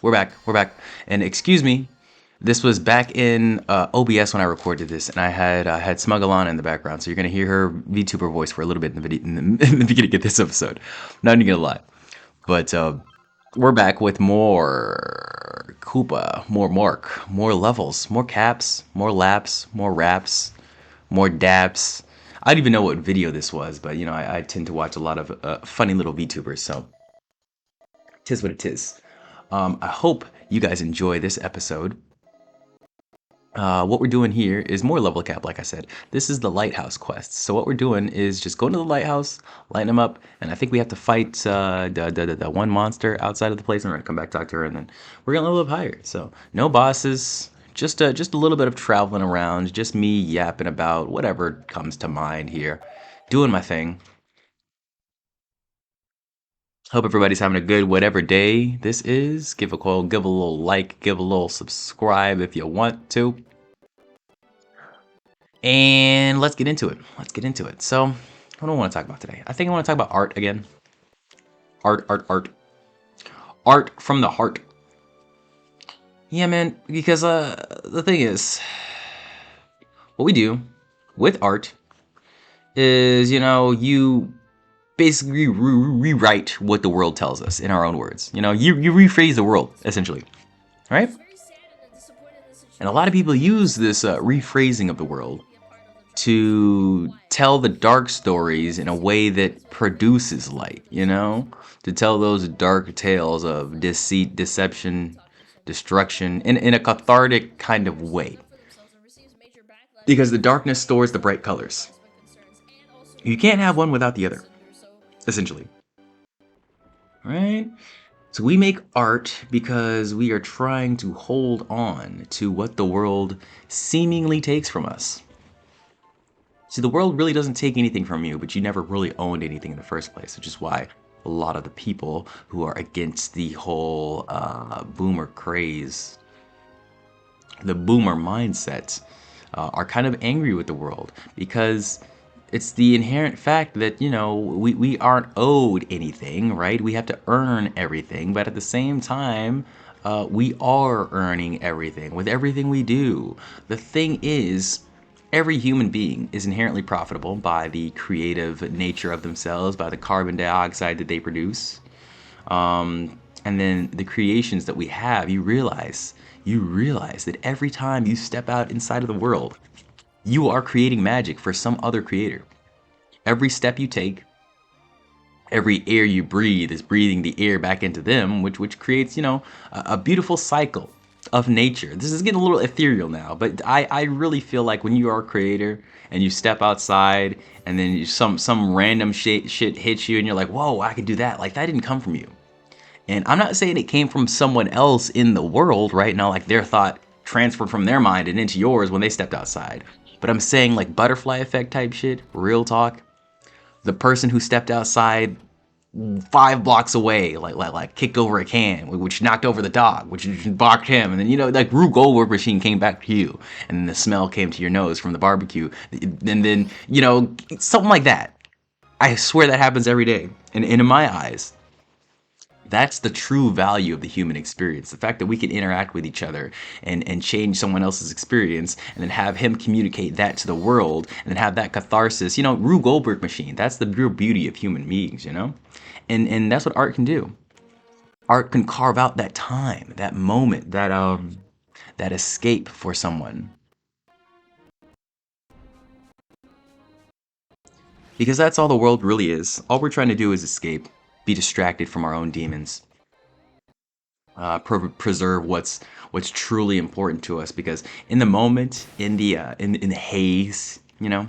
We're back. And excuse me, this was back in OBS when I recorded this, and I had Smuggle in the background, so you're gonna hear her VTuber voice for a little bit in the video in the beginning of this episode. Not even gonna lie, but we're back with more Koopa, more Mark, more levels, more caps, more laps, more raps, more daps. I don't even know what video this was, but you know, I tend to watch a lot of funny little VTubers, so tis what it is. I hope you guys enjoy this episode. What we're doing here is more level cap, like I said. This is the lighthouse quest. So what we're doing is just going to the lighthouse, lighting them up, and I think we have to fight the one monster outside of the place, and we're gonna come back, talk to her, and then we're gonna level up higher. So no bosses, just a little bit of traveling around, just me yapping about whatever comes to mind here, doing my thing. Hope everybody's having a good whatever day this is. Give a call, give a little like, give a little subscribe if you want to. And let's get into it. Let's get into it. So, what do I want to talk about today? I think I want to talk about art again. Art, art, art. Art from the heart. Yeah, man, because the thing is, what we do with art is, you know, you basically rewrite what the world tells us in our own words. You know, you rephrase the world, essentially, right? And a lot of people use this rephrasing of the world to tell the dark stories in a way that produces light, you know? To tell those dark tales of deceit, deception, destruction in a cathartic kind of way. Because the darkness stores the bright colors. You can't have one without the other, essentially. Right? So we make art because we are trying to hold on to what the world seemingly takes from us. See, the world really doesn't take anything from you, but you never really owned anything in the first place, which is why a lot of the people who are against the whole boomer craze, the boomer mindset, are kind of angry with the world because it's the inherent fact that, you know, we aren't owed anything, right? We have to earn everything, but at the same time, we are earning everything with everything we do. The thing is, every human being is inherently profitable by the creative nature of themselves, by the carbon dioxide that they produce. And then the creations that we have, you realize that every time you step out inside of the world, you are creating magic for some other creator. Every step you take, every air you breathe is breathing the air back into them, which creates, you know, a beautiful cycle of nature. This is getting a little ethereal now, but I really feel like when you are a creator and you step outside and then some random shit hits you and you're like, whoa, I could do that. Like, that didn't come from you. And I'm not saying it came from someone else in the world, right? Now, like their thought transferred from their mind and into yours when they stepped outside. But I'm saying like butterfly effect type shit, real talk. The person who stepped outside 5 blocks away, like kicked over a can, which knocked over the dog, which barked him, and then, you know, like Rube Goldberg machine came back to you, and then the smell came to your nose from the barbecue, and then, you know, something like that. I swear that happens every day, and in my eyes, that's the true value of the human experience. The fact that we can interact with each other and change someone else's experience and then have him communicate that to the world and then have that catharsis. You know, Rube Goldberg machine, that's the real beauty of human beings, you know? And that's what art can do. Art can carve out that time, that moment, that escape for someone. Because that's all the world really is. All we're trying to do is escape, be distracted from our own demons. Preserve what's truly important to us, because in the moment, in the haze, you know,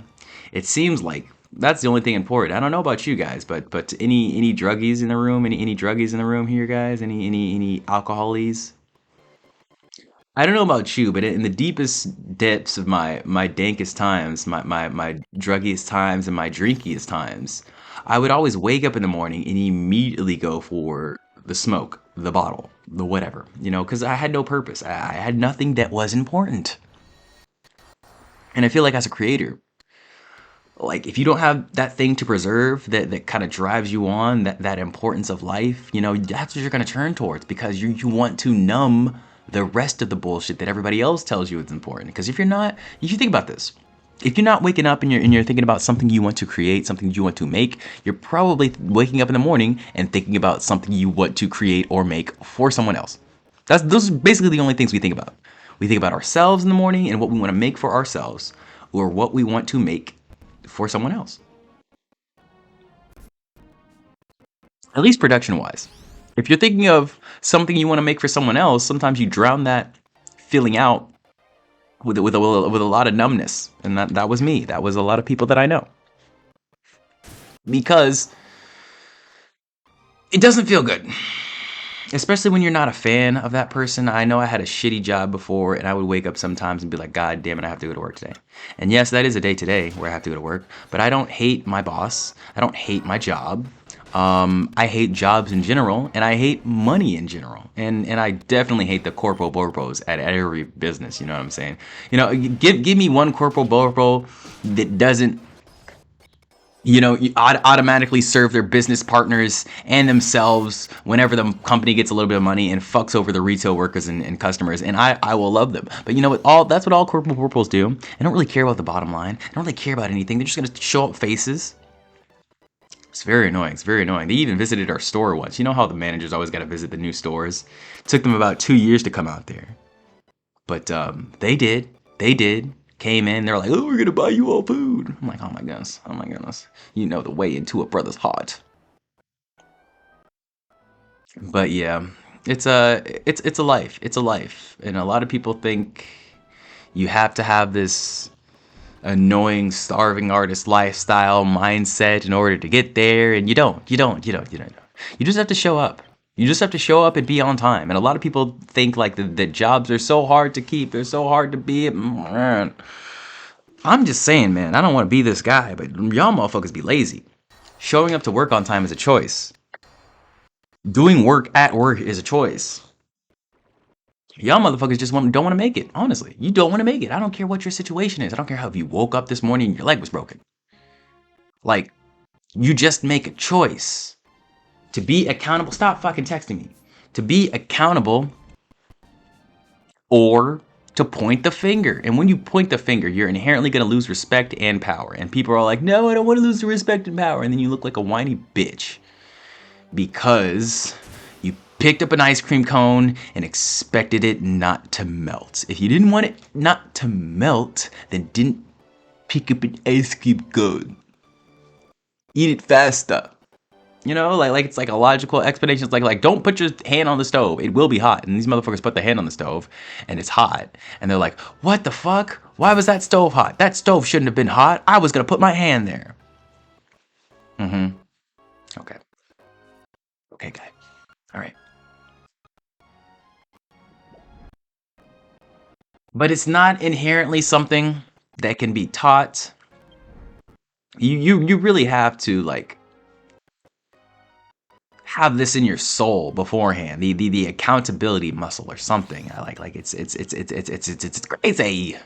it seems like that's the only thing important. I don't know about you guys, but any druggies in the room, any druggies in the room here, guys, any alcoholies? I don't know about you, but in the deepest depths of my dankest times, my druggiest times and my drinkiest times, I would always wake up in the morning and immediately go for the smoke, the bottle, the whatever, you know, because I had no purpose. I had nothing that was important. And I feel like as a creator, like if you don't have that thing to preserve that kind of drives you on, that importance of life, that's what you're going to turn towards, because you want to numb the rest of the bullshit that everybody else tells you is important. Because if you're not, you should think about this. If you're not waking up and you're thinking about something you want to create, something you want to make, you're probably waking up in the morning and thinking about something you want to create or make for someone else. Those are basically the only things we think about. We think about ourselves in the morning and what we want to make for ourselves, or what we want to make for someone else. At least production wise. If you're thinking of something you want to make for someone else, sometimes you drown that feeling out with a lot of numbness. And that was me. That was a lot of people that I know. Because it doesn't feel good. Especially when you're not a fan of that person. I know I had a shitty job before, and I would wake up sometimes and be like, God damn it, I have to go to work today. And yes, that is a day today where I have to go to work, but I don't hate my boss. I don't hate my job. I hate jobs in general, and I hate money in general. And I definitely hate the corporal borpos at every business, you know what I'm saying? Give me one corporal borpo that doesn't automatically serve their business partners and themselves whenever the company gets a little bit of money and fucks over the retail workers and customers, and I will love them. But you know what? That's what all corporal purples do. They don't really care about the bottom line. They don't really care about anything. They're just gonna show up faces. It's very annoying. It's very annoying. They even visited our store once. You know how the managers always got to visit the new stores? It took them about 2 years to come out there. But they did. They did. Came in, they're like, oh, we're gonna buy you all food. I'm like, oh my goodness. You know the way into a brother's heart. But yeah, it's a life. It's a life. And a lot of people think you have to have this annoying, starving artist lifestyle mindset in order to get there, and you don't. You just have to show up. You just have to show up and be on time. And a lot of people think like the jobs are so hard to keep. They're so hard to be. Man. I'm just saying, man, I don't want to be this guy, but y'all motherfuckers be lazy. Showing up to work on time is a choice. Doing work at work is a choice. Y'all motherfuckers just don't want to make it. Honestly, you don't want to make it. I don't care what your situation is. I don't care how if you woke up this morning and your leg was broken. Like, you just make a choice. To be accountable, stop fucking texting me. To be accountable, or to point the finger. And when you point the finger, you're inherently going to lose respect and power. And people are like, no, I don't want to lose the respect and power. And then you look like a whiny bitch because you picked up an ice cream cone and expected it not to melt. If you didn't want it not to melt, then didn't pick up an ice cream cone. Eat it faster. Like it's like a logical explanation. It's like don't put your hand on the stove. It will be hot. And these motherfuckers put the hand on the stove and it's hot. And they're like, what the fuck? Why was that stove hot? That stove shouldn't have been hot. I was going to put my hand there. Okay. Okay, guy. All right. But it's not inherently something that can be taught. You really have to have this in your soul beforehand, the accountability muscle or something. I like it's crazy.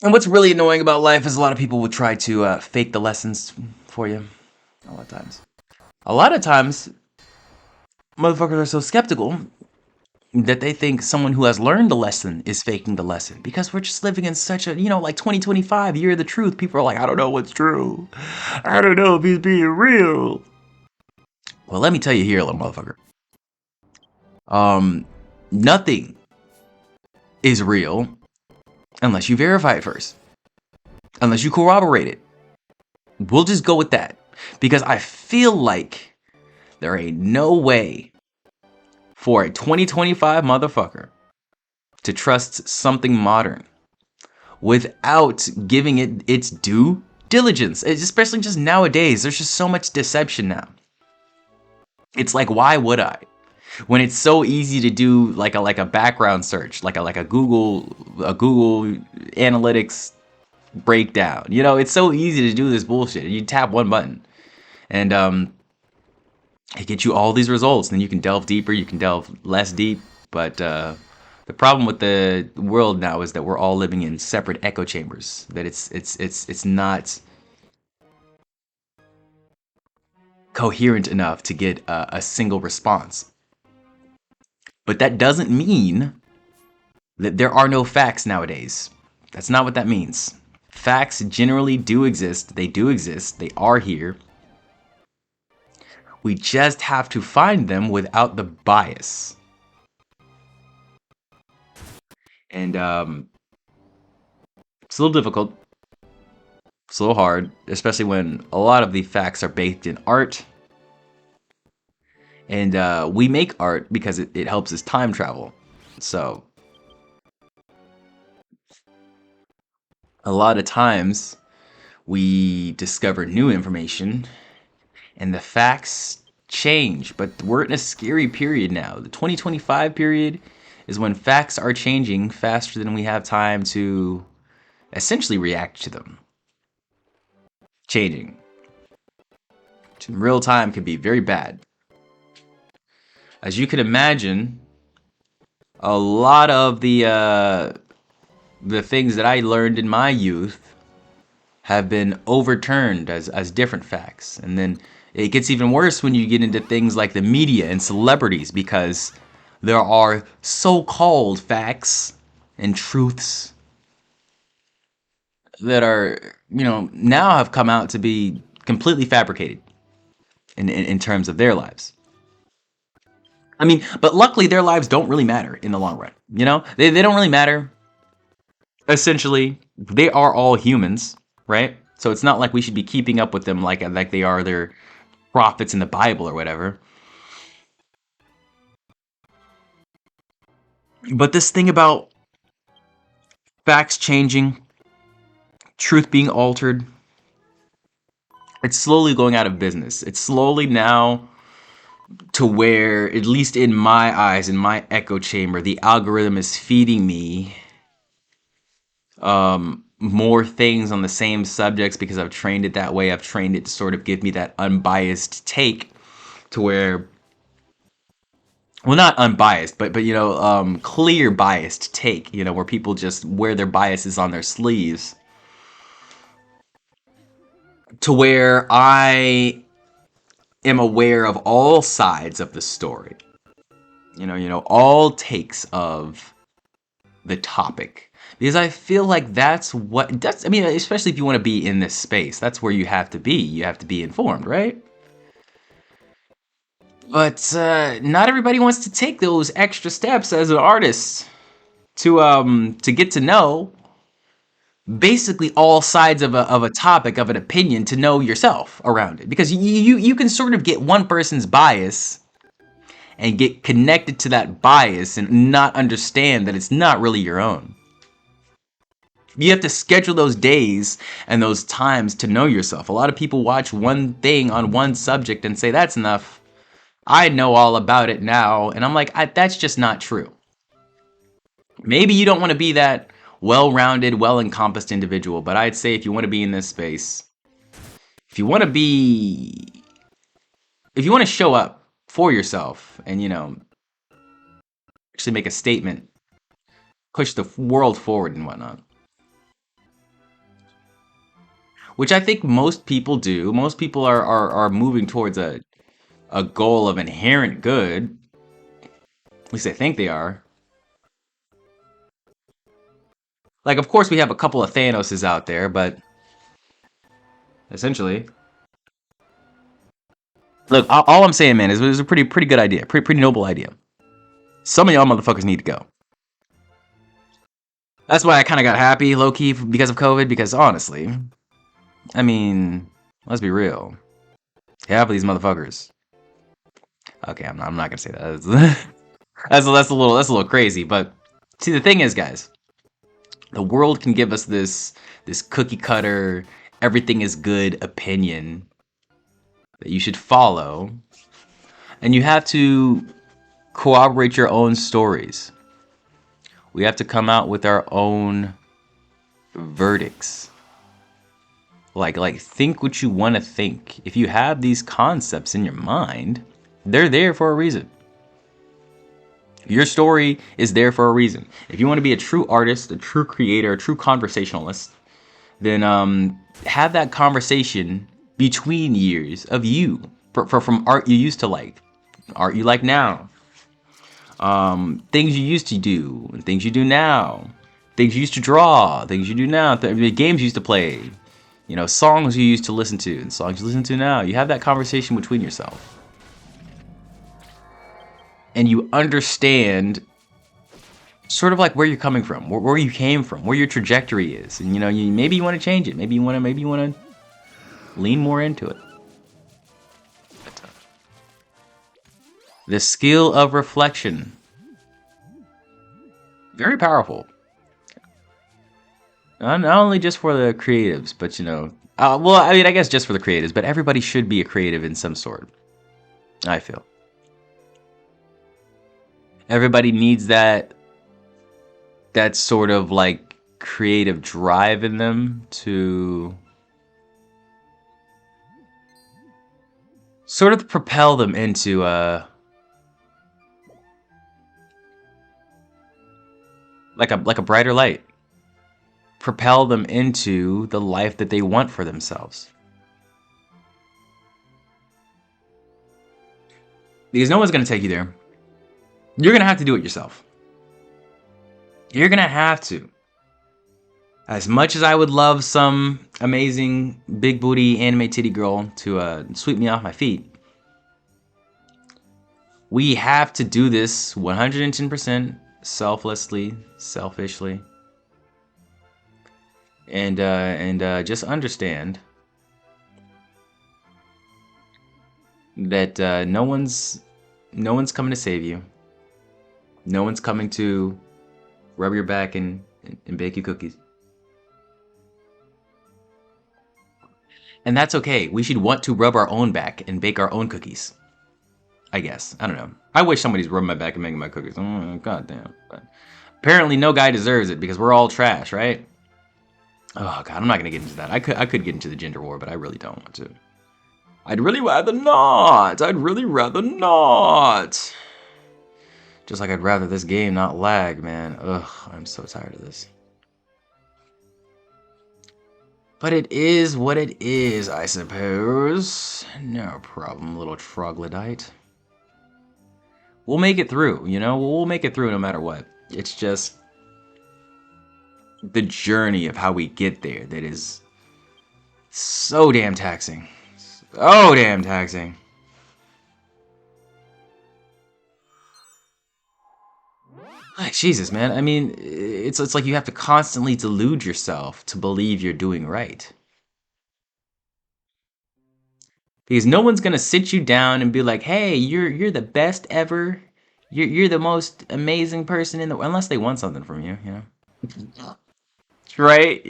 And what's really annoying about life is a lot of people will try to fake the lessons for you. A lot of times, motherfuckers are so skeptical that they think someone who has learned the lesson is faking the lesson, because we're just living in such a, 2025, year of the truth. People are like, I don't know what's true. I don't know if he's being real. Well, let me tell you here, little motherfucker. Nothing is real unless you verify it first. Unless you corroborate it. We'll just go with that. Because I feel like there ain't no way for a 2025 motherfucker to trust something modern without giving it its due diligence. Especially just nowadays, there's just so much deception now. It's like, why would I? When it's so easy to do like a background search, like a Google Analytics breakdown. It's so easy to do this bullshit. You tap one button, and it gets you all these results. Then you can delve deeper, you can delve less deep, but The problem with the world now is that we're all living in separate echo chambers. That it's not coherent enough to get a single response. But that doesn't mean that there are no facts nowadays. That's not what that means. Facts generally do exist. They do exist. They are here. We just have to find them without the bias. And it's a little difficult. It's a little hard, especially when a lot of the facts are baked in art. And we make art because it helps us time travel. So a lot of times we discover new information and the facts change. But we're in a scary period now. The 2025 period is when facts are changing faster than we have time to essentially react to them. Changing in real time can be very bad. As you can imagine, a lot of the things that I learned in my youth have been overturned as different facts. And then it gets even worse when you get into things like the media and celebrities, because there are so-called facts and truths that are, now have come out to be completely fabricated in terms of their lives. I mean, but luckily their lives don't really matter in the long run. They don't really matter. Essentially, they are all humans, right? So it's not like we should be keeping up with them like they are their prophets in the Bible or whatever. But this thing about facts changing, truth being altered, it's slowly going out of business. It's slowly now to where, at least in my eyes, in my echo chamber, the algorithm is feeding me more things on the same subjects because I've trained it that way. I've trained it to sort of give me that unbiased take, to where, well, not unbiased, but clear biased take, where people just wear their biases on their sleeves, to where I am aware of all sides of the story. All takes of the topic. Because I feel like especially if you want to be in this space, that's where you have to be. You have to be informed, right? But not everybody wants to take those extra steps as an artist to get to know basically all sides of a topic, of an opinion, to know yourself around it. Because you can sort of get one person's bias and get connected to that bias and not understand that it's not really your own. You have to schedule those days and those times to know yourself. A lot of people watch one thing on one subject and say, that's enough. I know all about it now. And I'm like, that's just not true. Maybe you don't want to be that well-rounded, well-encompassed individual, but I'd say if you want to be in this space, if you want to show up for yourself and, actually make a statement, push the world forward and whatnot, which I think most people do. Most people are moving towards a goal of inherent good. At least they think they are. Like, of course, we have a couple of Thanoses out there, but essentially, look, all I'm saying, man, is it was a pretty good idea, pretty noble idea. Some of y'all motherfuckers need to go. That's why I kind of got happy, low-key, because of COVID, because honestly, I mean, let's be real. Half of these motherfuckers. Okay, I'm not gonna say that. That's a little crazy, but see, the thing is, guys, the world can give us this cookie cutter, everything is good opinion that you should follow, and you have to corroborate your own stories. We have to come out with our own verdicts. Like think what you want to think. If you have these concepts in your mind, they're there for a reason. Your story is there for a reason. If you want to be a true artist, a true creator, a true conversationalist, then have that conversation between years of you from art you used to like, art you like now, things you used to do, and things you do now, things you used to draw, things you do now, games you used to play, songs you used to listen to, and songs you listen to now. You have that conversation between yourself, and you understand sort of like where you're coming from, where you came from, where your trajectory is, and maybe you want to change it, maybe you want to lean more into it. The skill of reflection, very powerful. Not only just for the creatives, but well, I mean, I guess just for the creatives, but everybody should be a creative in some sort. I feel everybody needs that sort of like creative drive in them to sort of propel them into like a brighter light, propel them into the life that they want for themselves. Because no one's going to take you there. You're going to have to do it yourself. You're going to have to. As much as I would love some amazing big booty anime titty girl to sweep me off my feet, we have to do this 110% selflessly, selfishly, and just understand that no one's coming to save you. No one's coming to rub your back and bake you cookies. And that's okay. We should want to rub our own back and bake our own cookies. I guess. I don't know. I wish somebody's rubbing my back and making my cookies. Oh, goddamn. But apparently no guy deserves it because we're all trash, right? Oh, God. I'm not going to get into that. I could get into the gender war, but I really don't want to. I'd really rather not. I'd really rather not. Just like I'd rather this game not lag, man. Ugh, I'm so tired of this. But it is what it is, I suppose. No problem, little troglodyte. We'll make it through, We'll make it through no matter what. It's just the journey of how we get there that is so damn taxing. So damn taxing. Jesus, man. I mean, it's like you have to constantly delude yourself to believe you're doing right. Because no one's gonna sit you down and be like, "Hey, you're the best ever. You're the most amazing person in the world," unless they want something from you, Right?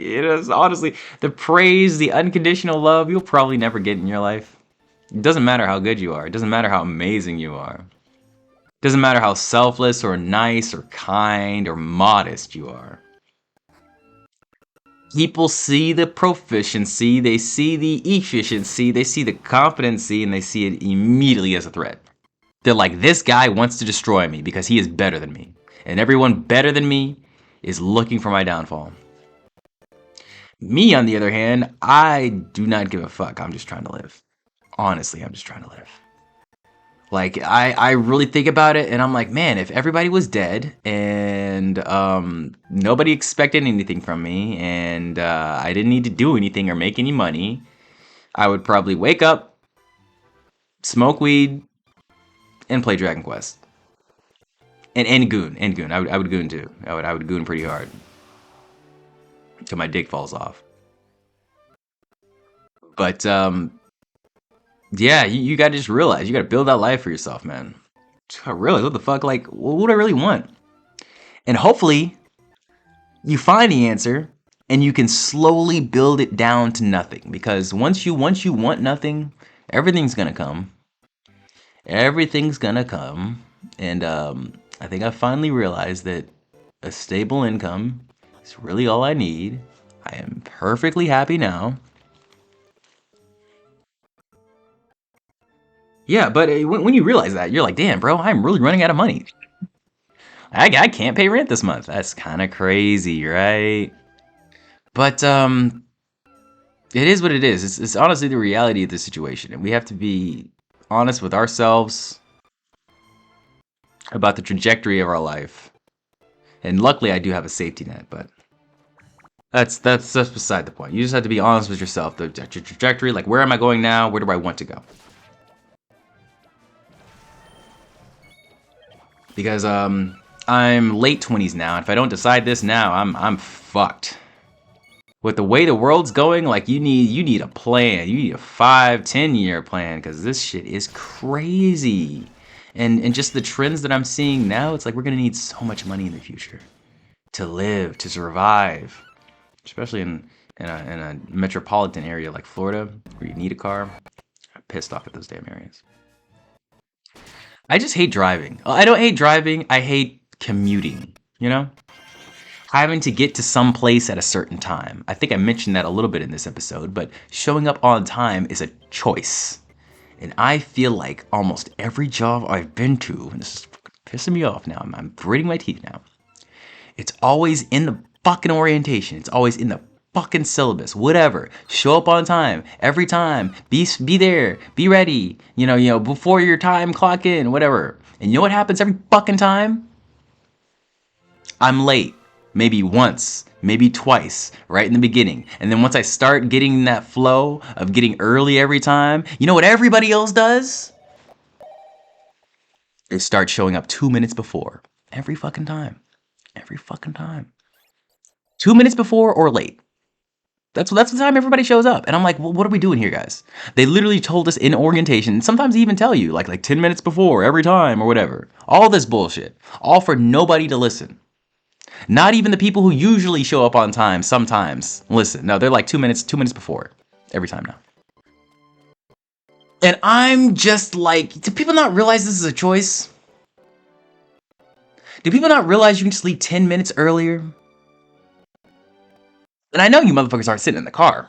Honestly, the praise, the unconditional love, you'll probably never get in your life. It doesn't matter how good you are. It doesn't matter how amazing you are. It doesn't matter how selfless or nice or kind or modest you are. People see the proficiency, they see the efficiency, they see the competency, and they see it immediately as a threat. They're like, this guy wants to destroy me because he is better than me. And everyone better than me is looking for my downfall. Me, on the other hand, I do not give a fuck. I'm just trying to live. Honestly, I'm just trying to live. Like, I really think about it, and I'm like, man, if everybody was dead, and nobody expected anything from me, and I didn't need to do anything or make any money, I would probably wake up, smoke weed, and play Dragon Quest. And goon. I would goon too. I would goon pretty hard. Till my dick falls off. But, yeah, you gotta just realize, you gotta build that life for yourself, man. Realize what the fuck, like, what do I really want? And hopefully, you find the answer, and you can slowly build it down to nothing. Because once you want nothing, everything's gonna come. Everything's gonna come. And I think I finally realized that a stable income is really all I need. I am perfectly happy now. Yeah, but when you realize that, you're like, damn, bro, I'm really running out of money. I can't pay rent this month. That's kind of crazy, right? But it is what it is. It's honestly the reality of the situation, and we have to be honest with ourselves about the trajectory of our life. And luckily, I do have a safety net, but that's beside the point. You just have to be honest with yourself. The trajectory, like where am I going now? Where do I want to go? Because I'm late 20s now, and if I don't decide this now, I'm fucked. With the way the world's going, like you need a plan. You need a 5-10 year plan, because this shit is crazy. And just the trends that I'm seeing now, it's like we're gonna need so much money in the future to live, to survive, especially in a metropolitan area like Florida where you need a car. I'm pissed off at those damn areas. I just hate driving. I don't hate driving. I hate commuting. You know, having to get to some place at a certain time. I think I mentioned that a little bit in this episode, but showing up on time is a choice. And I feel like almost every job I've been to, and this is pissing me off now, I'm gritting my teeth now. It's always in the fucking orientation. It's always in the fucking syllabus. Whatever. Show up on time. Every time. Be there. Be ready. You know, before your time, clock in. Whatever. And you know what happens every fucking time? I'm late. Maybe once, maybe twice, right in the beginning. And then once I start getting that flow of getting early every time, you know what everybody else does? They start showing up 2 minutes before. Every fucking time. Every fucking time. 2 minutes before or late. That's the time everybody shows up. And I'm like, well, what are we doing here, guys? They literally told us in orientation, sometimes they even tell you, like 10 minutes before every time or whatever. All this bullshit. All for nobody to listen. Not even the people who usually show up on time sometimes listen. No, they're like 2 minutes before every time now. And I'm just like, do people not realize this is a choice? Do people not realize you can just leave 10 minutes earlier? And I know you motherfuckers aren't sitting in the car.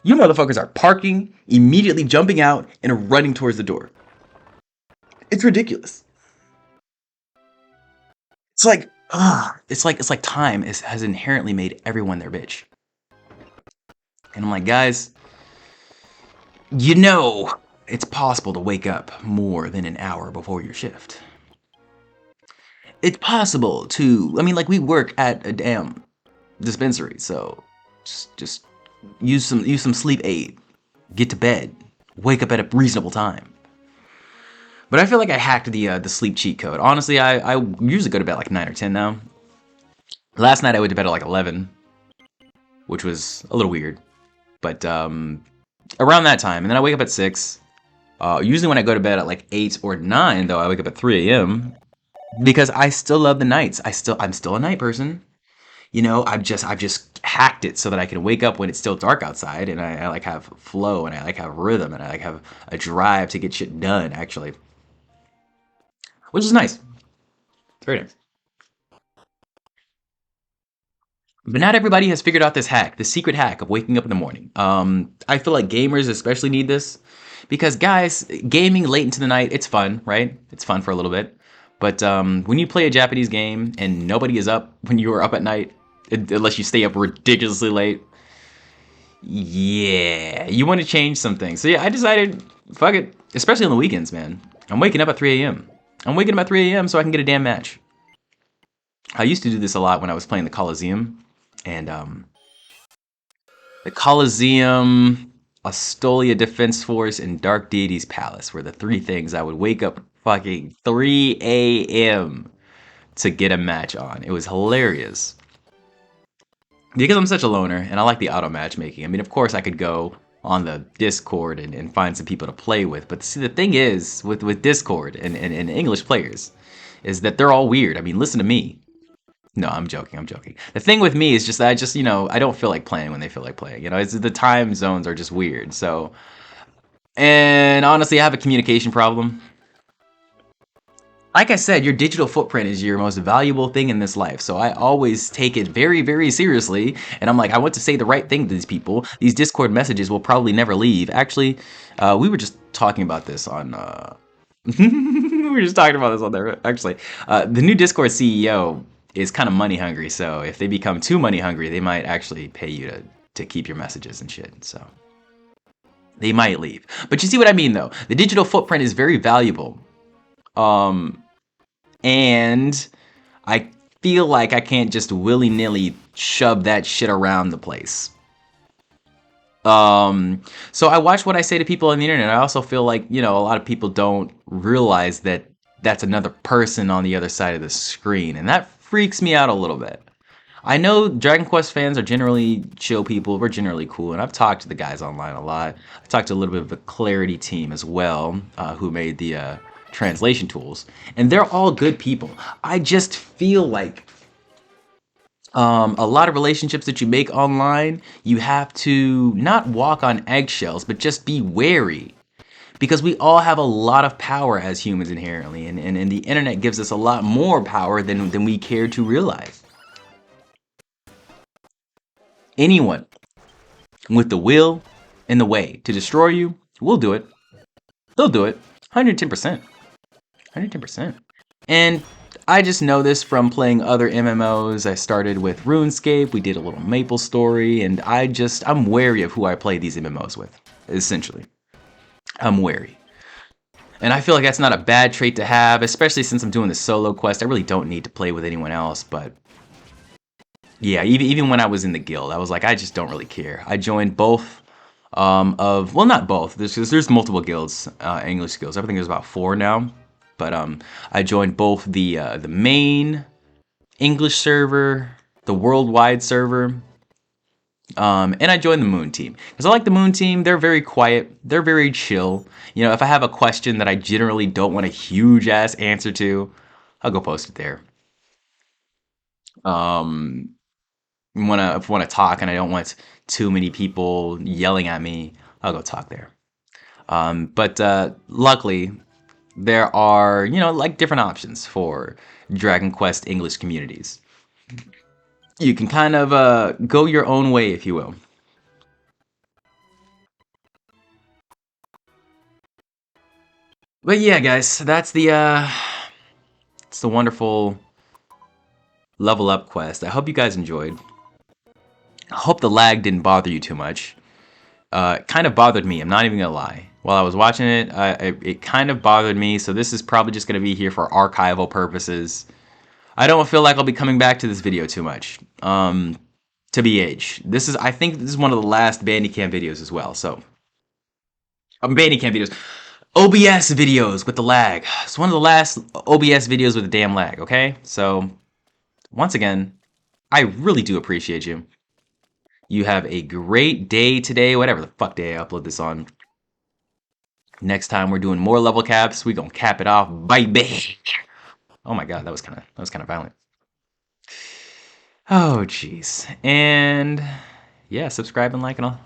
You motherfuckers are parking, immediately jumping out, and running towards the door. It's ridiculous. It's like, it's like time has inherently made everyone their bitch. And I'm like, guys, you know it's possible to wake up more than an hour before your shift. It's possible to, like we work at a damn dispensary, so just use some sleep aid, get to bed, wake up at a reasonable time. But I feel like I hacked the sleep cheat code. Honestly, I usually go to bed like 9 or 10 now. Last night I went to bed at like 11, which was a little weird. But around that time, and then I wake up at 6. Usually when I go to bed at like 8 or 9, though, I wake up at 3 a.m. because I still love the nights. I'm still a night person. You know, I've just hacked it so that I can wake up when it's still dark outside, and I like have flow, and I like have rhythm, and I like have a drive to get shit done, actually. Which is nice. It's very nice. But not everybody has figured out this hack, the secret hack of waking up in the morning. I feel like gamers especially need this because, guys, gaming late into the night, it's fun, right? It's fun for a little bit. But when you play a Japanese game and nobody is up when you are up at night, unless you stay up ridiculously late, yeah, you want to change some things. So yeah, I decided, fuck it, especially on the weekends, man. I'm waking up at 3 a.m. I'm waking up at 3 a.m. so I can get a damn match. I used to do this a lot when I was playing the Coliseum. And the Coliseum, Astolia Defense Force, and Dark Deity's Palace were the 3 things I would wake up fucking 3 a.m. to get a match on. It was hilarious. Because I'm such a loner, and I like the auto matchmaking. I mean, of course, I could go on the Discord and find some people to play with. But see, the thing is, with Discord and English players, is that they're all weird. I mean, listen to me. No, I'm joking. The thing with me is just that I don't feel like playing when they feel like playing. It's the time zones are just weird. So, and honestly, I have a communication problem. Like I said, your digital footprint is your most valuable thing in this life. So I always take it very, very seriously. And I'm like, I want to say the right thing to these people. These Discord messages will probably never leave. Actually, we were just talking about this on We were just talking about this on there. Actually, the new Discord CEO is kind of money hungry. So if they become too money hungry, they might actually pay you to keep your messages and shit. So they might leave. But you see what I mean, though. The digital footprint is very valuable. And I feel like I can't just willy-nilly shove that shit around the place. So I watch what I say to people on the internet. I also feel like, you know, a lot of people don't realize that that's another person on the other side of the screen, and that freaks me out a little bit. I know Dragon Quest fans are generally chill people. We're generally cool, and I've talked to the guys online a lot. I talked to a little bit of the Clarity team as well, who made the translation tools, and they're all good people. I just feel like a lot of relationships that you make online, you have to not walk on eggshells, but just be wary. Because we all have a lot of power as humans inherently, and the internet gives us a lot more power than we care to realize. Anyone with the will and the way to destroy you will do it. They'll do it. 110%. 110%. And I just know this from playing other MMOs. I started with RuneScape, we did a little MapleStory, and I'm wary of who I play these MMOs with, essentially. I'm wary. And I feel like that's not a bad trait to have, especially since I'm doing the solo quest. I really don't need to play with anyone else, but yeah, even when I was in the guild, I was like, I just don't really care. I joined both well, not both. There's multiple guilds, English guilds. I think there's about 4 now. But I joined both the main English server, the worldwide server, and I joined the Moon team. Because I like the Moon team. They're very quiet. They're very chill. You know, if I have a question that I generally don't want a huge ass answer to, I'll go post it there. If I want to talk and I don't want too many people yelling at me, I'll go talk there. But luckily, there are, you know, like different options for Dragon Quest English communities. You can kind of go your own way, if you will. But yeah, guys, that's it's the wonderful level up quest. I hope you guys enjoyed. I hope the lag didn't bother you too much. It kind of bothered me, I'm not even gonna lie. While I was watching it, it kind of bothered me, so this is probably just gonna be here for archival purposes. I don't feel like I'll be coming back to this video too much. To BH. I think this is one of the last Bandicam videos as well, so. Bandicam videos. OBS videos with the lag. It's one of the last OBS videos with the damn lag, okay? So, once again, I really do appreciate you. You have a great day today, whatever the fuck day I upload this on. Next time we're doing more level caps, we gonna cap it off, baby. Oh my god, that was kind of violent. Oh jeez. And yeah, subscribe and like, and I'll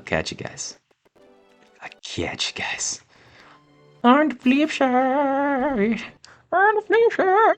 catch you guys. On the flip side. On the flip side.